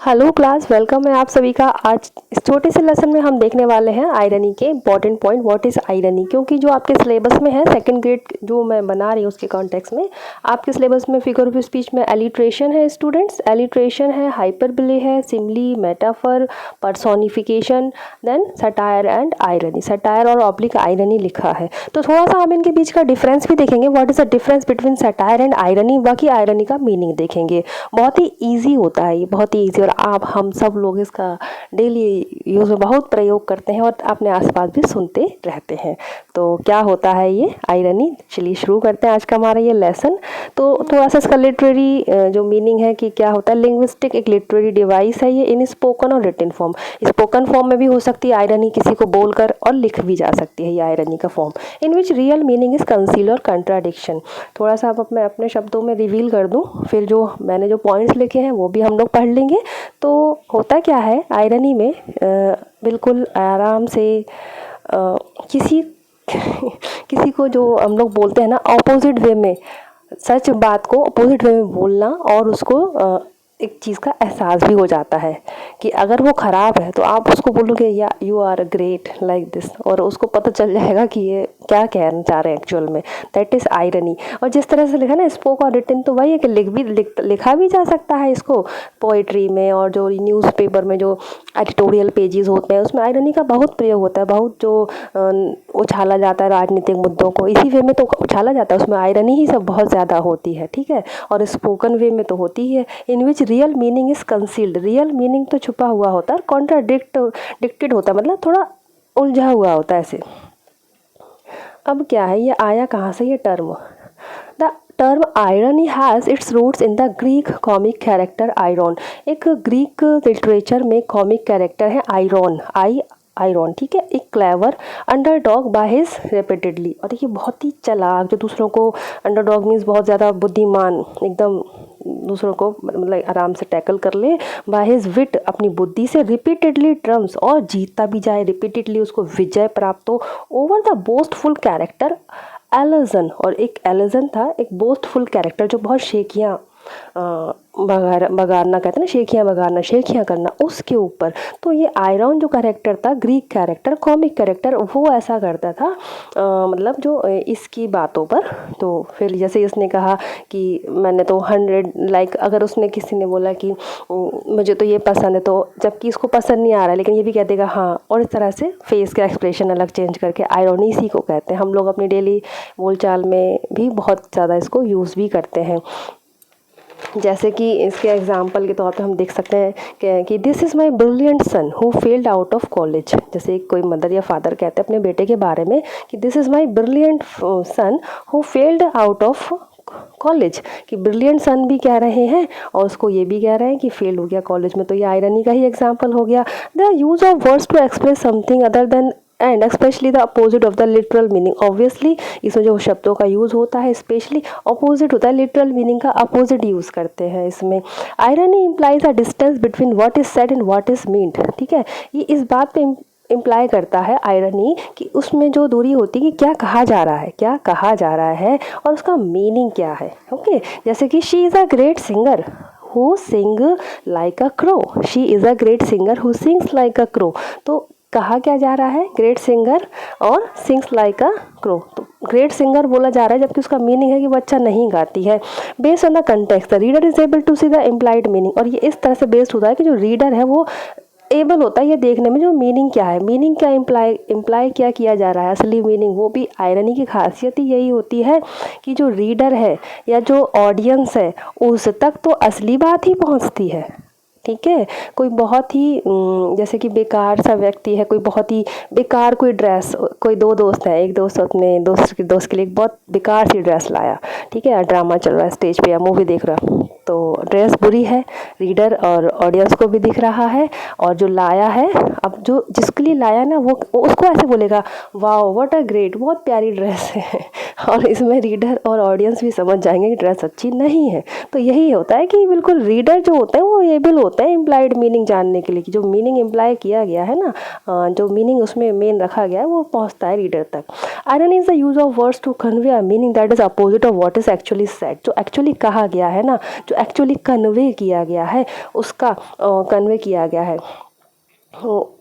Hello class, welcome है आप सभी का। आज इस छोटे से लेसन में हम देखने वाले हैं आयरनी के important point, what is irony. क्योंकि जो आपके सिलेबस में है सेकंड ग्रेड जो मैं बना रही हूँ उसके कॉन्टेक्स्ट में, आपके सिलेबस में फिगर ऑफ स्पीच में एलिट्रेशन है स्टूडेंट्स, एलिट्रेशन है, हाइपरबोले है, simile, metaphor, personification, then satire and irony. Satire और ऑब्लिक आयरनी लिखा है, तो थोड़ा सा हम इनके बीच का डिफरेंस भी देखेंगे, what is the difference between satire and irony. बाकी आयरनी का मीनिंग देखेंगे। बहुत ही ईजी होता है ये, बहुत ही ईजी, और आप हम सब लोग इसका डेली यूज़ में बहुत प्रयोग करते हैं और अपने आसपास भी सुनते रहते हैं। तो क्या होता है ये आयरनी, चलिए शुरू करते हैं आज का हमारा ये लेसन। तो थोड़ा सा इसका लिटरेरी जो मीनिंग है कि क्या होता है। लिंग्विस्टिक एक लिटरेरी डिवाइस है ये, इन स्पोकन और रिटन फॉर्म। स्पोकन फॉर्म में भी हो सकती है आयरनी, किसी को बोलकर, और लिख भी जा सकती है ये आयरनी का form. In which real meaning is conceal और कंट्राडिक्शन। थोड़ा सा अब मैं अपने शब्दों में रिवील कर दूं, फिर जो मैंने जो पॉइंट्स लिखे हैं वो भी हम लोग पढ़ लेंगे। तो होता क्या है आयरनी में, बिल्कुल आराम से किसी किसी को जो हम लोग बोलते हैं ना ऑपोजिट वे में, सच बात को अपोजिट वे में बोलना, और उसको एक चीज़ का एहसास भी हो जाता है कि अगर वो ख़राब है तो आप उसको बोलोगे या you are great like this, और उसको पता चल जाएगा कि ये क्या कहना चाह रहे हैं एक्चुअल में। That is irony. और जिस तरह से लिखा ना स्पोक और रिटन, तो वही है कि लिखा भी जा सकता है इसको पोइट्री में, और जो न्यूज़पेपर में जो एडिटोरियल पेजेस होते हैं उसमें आयरनी का बहुत प्रयोग होता है। बहुत जो उछाला जाता है राजनीतिक मुद्दों को, इसी वे में तो उछाला जाता है, उसमें आयरनी ही सब बहुत ज़्यादा होती है, ठीक है। और स्पोकन वे में तो होती ही है। In which real meaning is concealed, real meaning तो छुपा हुआ होता है, कॉन्ट्राडिक्टेड होता है, मतलब थोड़ा उलझा हुआ होता है ऐसे। अब क्या है, ये आया कहाँ से ये term. The term irony has its roots in the Greek comic character Eiron. एक ग्रीक लिटरेचर में कॉमिक कैरेक्टर है आयरॉन, आयरॉन, ठीक है। एक clever underdog by his repeatedly, और देखिए बहुत ही चालाक, जो दूसरों को, अंडरडॉग मीन्स बहुत ज़्यादा बुद्धिमान, एकदम दूसरों को मतलब आराम से टैकल कर ले, बाय हिज विट, अपनी बुद्धि से, रिपीटेडली ट्रम्स, और जीतता भी जाए, रिपीटेडली उसको विजय प्राप्त हो, over the boastful character Eljon. और एक एलजन था, एक बोस्टफुल कैरेक्टर जो बहुत शेखियाँ बगाड़ना कहते हैं ना, शेखियाँ बगाड़ना, शेखियाँ करना, उसके ऊपर। तो ये आयरॉन जो कैरेक्टर था, ग्रीक कैरेक्टर, कॉमिक कैरेक्टर, वो ऐसा करता था मतलब जो इसकी बातों पर। तो फिर जैसे इसने कहा कि मैंने तो 100 लाइक, अगर उसने किसी ने बोला कि मुझे तो ये पसंद है, तो जबकि इसको पसंद नहीं आ रहा है लेकिन ये भी कह देगा हाँ, और इस तरह से फेस का एक्सप्रेशन अलग चेंज करके, आयरॉनी इसी को कहते हैं। हम लोग अपनी डेली बोलचाल में भी बहुत ज़्यादा इसको यूज़ भी करते हैं। जैसे कि इसके एग्जाम्पल के तौर पे हम देख सकते हैं कि this is my brilliant son who failed out of college. जैसे कोई मदर या फादर कहते हैं अपने बेटे के बारे में कि this is my brilliant son who failed out of college, कि ब्रिलियंट सन भी कह रहे हैं और उसको ये भी कह रहे हैं कि फेल हो गया कॉलेज में। तो ये आयरनी का ही एग्जाम्पल हो गया। The use of words to express something other than and specially the opposite of the literal meaning. Obviously इसमें जो शब्दों का यूज़ होता है स्पेशली अपोजिट होता है, लिटरल मीनिंग का अपोजिट यूज़ करते हैं इसमें। Irony implies a distance between what is said and what is meant, ठीक है। ये इस बात पे इम्प्लाई करता है आयरनी कि उसमें जो दूरी होती है कि क्या कहा जा रहा है, क्या कहा जा रहा है, और उसका मीनिंग क्या है। ओके, जैसे कि she is a great singer who sing like a crow, she is a great singer who sings like a crow. तो कहा क्या जा रहा है, ग्रेट सिंगर और सिंग्स लाइक अ क्रो। तो ग्रेट सिंगर बोला जा रहा है जबकि उसका मीनिंग है कि वो अच्छा नहीं गाती है। Based on the context the reader is able to see the implied meaning. और ये इस तरह से बेस्ड होता है कि जो रीडर है वो एबल होता है ये देखने में जो मीनिंग क्या है, मीनिंग क्या इम्प्लाई क्या किया जा रहा है, असली मीनिंग। वो भी आयरनी की खासियत ही यही होती है कि जो रीडर है या जो ऑडियंस है उस तक तो असली बात ही पहुंचती है, ठीक है। कोई बहुत ही जैसे कि बेकार सा व्यक्ति है, कोई बहुत ही बेकार कोई ड्रेस, कोई दो दोस्त हैं, एक दोस्त अपने दोस्त के लिए एक बहुत बेकार सी ड्रेस लाया, ठीक है, ड्रामा चल रहा है स्टेज पे या मूवी देख रहा, तो ड्रेस बुरी है, रीडर और ऑडियंस को भी दिख रहा है, और जो लाया है, अब जो जिसके लिए लाया ना वो उसको ऐसे बोलेगा वाओ व्हाट अ ग्रेट, बहुत प्यारी ड्रेस है और इसमें रीडर और ऑडियंस भी समझ जाएंगे कि ड्रेस अच्छी नहीं है। तो यही होता है कि बिल्कुल रीडर जो होते हैं वो एबल होते हैं इम्प्लाइड मीनिंग जानने के लिए, कि जो मीनिंग इम्प्लाई किया गया है ना, जो मीनिंग उसमें मेन रखा गया है वो पहुंचता है रीडर तक। Irony is the use of words to convey a meaning that is opposite of what is actually said. जो एक्चुअली कहा गया है ना, जो जो एक्चुअली कन्वे किया गया है उसका कन्वे किया गया है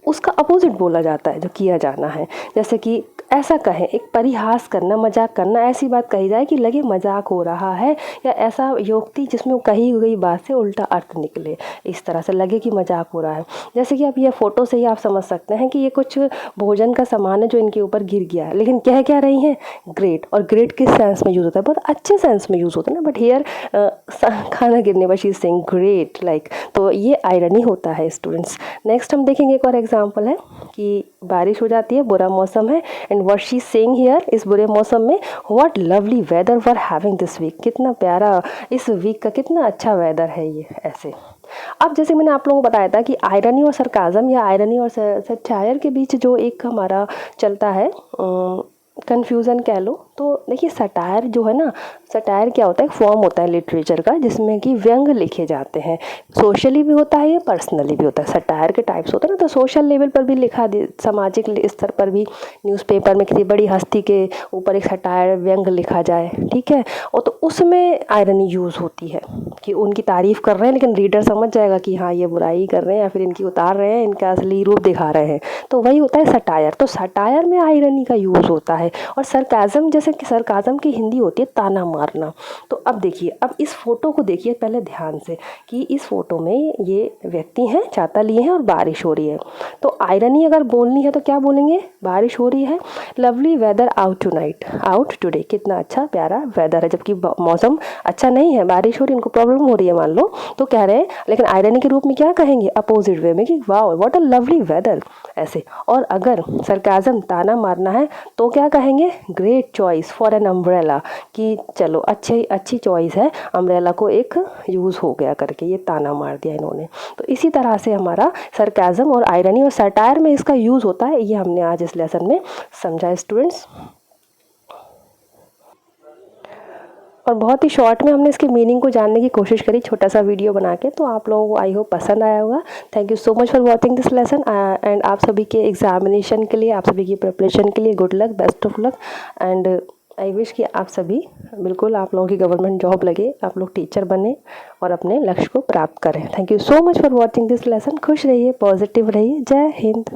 उसका अपोजिट बोला जाता है जो किया जाना है। जैसे कि ऐसा कहें, एक परिहास करना, मजाक करना, ऐसी बात कही जाए कि लगे मजाक हो रहा है, या ऐसा योक्ति जिसमें वो कही गई बात से उल्टा अर्थ निकले, इस तरह से लगे कि मजाक हो रहा है। जैसे कि आप ये फ़ोटो से ही आप समझ सकते हैं कि ये कुछ भोजन का सामान है जो इनके ऊपर गिर गया है, लेकिन कह क्या रही हैं, ग्रेट। और ग्रेट किस सेंस में यूज़ होता है, बहुत अच्छे सेंस में यूज़ होता है ना, बट हेयर खाना गिरने पर she is saying great like. तो ये आयरनी होता है स्टूडेंट्स। नेक्स्ट हम देखेंगे एक और एग्जाम्पल है कि बारिश हो जाती है, बुरा मौसम है, and what she saying here, इस बुरे मौसम में, what lovely weather we're having this week, कितना प्यारा इस वीक का कितना अच्छा वेदर है ये, ऐसे। अब जैसे मैंने आप लोगों को बताया था कि आयरनी और सरकाज़म या आयरनी और सटायर के बीच जो एक हमारा चलता है कन्फ्यूज़न कह लो, तो देखिए सटायर जो है ना, सटायर क्या होता है, एक फॉर्म होता है लिटरेचर का जिसमें कि व्यंग लिखे जाते हैं। सोशली भी होता है, ये पर्सनली भी होता है। सटायर के टाइप्स होते हैं ना, तो सोशल लेवल पर भी लिखा, सामाजिक स्तर पर भी न्यूज़पेपर में किसी बड़ी हस्ती के ऊपर एक सटायर व्यंग लिखा जाए, ठीक है, और तो उसमें आयरनी यूज़ होती है कि उनकी तारीफ़ कर रहे हैं लेकिन रीडर समझ जाएगा कि हाँ ये बुराई कर रहे हैं या फिर इनकी उतार रहे हैं, इनका असली रूप दिखा रहे हैं, तो वही होता है सटायर। तो सटायर में आयरनी का यूज़ होता है। और सरकाज़म, जैसे कि सरकाज़म की हिंदी होती है ताना मारना। तो अब देखिए, अब इस फोटो को देखिए पहले ध्यान से कि इस फोटो में ये व्यक्ति हैं, छाता लिए हैं और बारिश हो रही है। तो आयरनी अगर बोलनी है तो क्या बोलेंगे, बारिश हो रही है, lovely weather out tonight, out today, कितना अच्छा प्यारा वेदर है, जबकि मौसम अच्छा नहीं है, बारिश हो रही है, इनको प्रॉब्लम हो रही है मान लो, तो कह रहे हैं, लेकिन आयरनी के रूप में क्या कहेंगे, अपोजिट वे में कि wow what a lovely weather, ऐसे। और अगर सरकाज़म ताना मारना है तो क्या कहेंगे, great choice for an umbrella, कि चलो अच्छी चॉइस है, अम्ब्रेला को एक यूज़ हो गया करके ये ताना मार दिया इन्होंने। तो इसी तरह से हमारा सरकाज़म और आयरनी और सटायर में इसका यूज़ होता है, ये हमने आज इस लेसन में समझा स्टूडेंट्स। और बहुत ही शॉर्ट में हमने इसके मीनिंग को जानने की कोशिश करी, छोटा सा वीडियो बना के, तो आप लोगों को आई होप पसंद आया होगा। Thank you so much for watching this lesson, and आप सभी के एग्जामिनेशन के लिए, आप सभी की प्रिपरेशन के लिए good luck, best of luck, and I wish कि आप सभी बिल्कुल, आप लोगों की गवर्नमेंट जॉब लगे, आप लोग टीचर बने और अपने लक्ष्य को प्राप्त करें। Thank you so much for watching this lesson. खुश रहिए, पॉजिटिव रहिए, जय हिंद।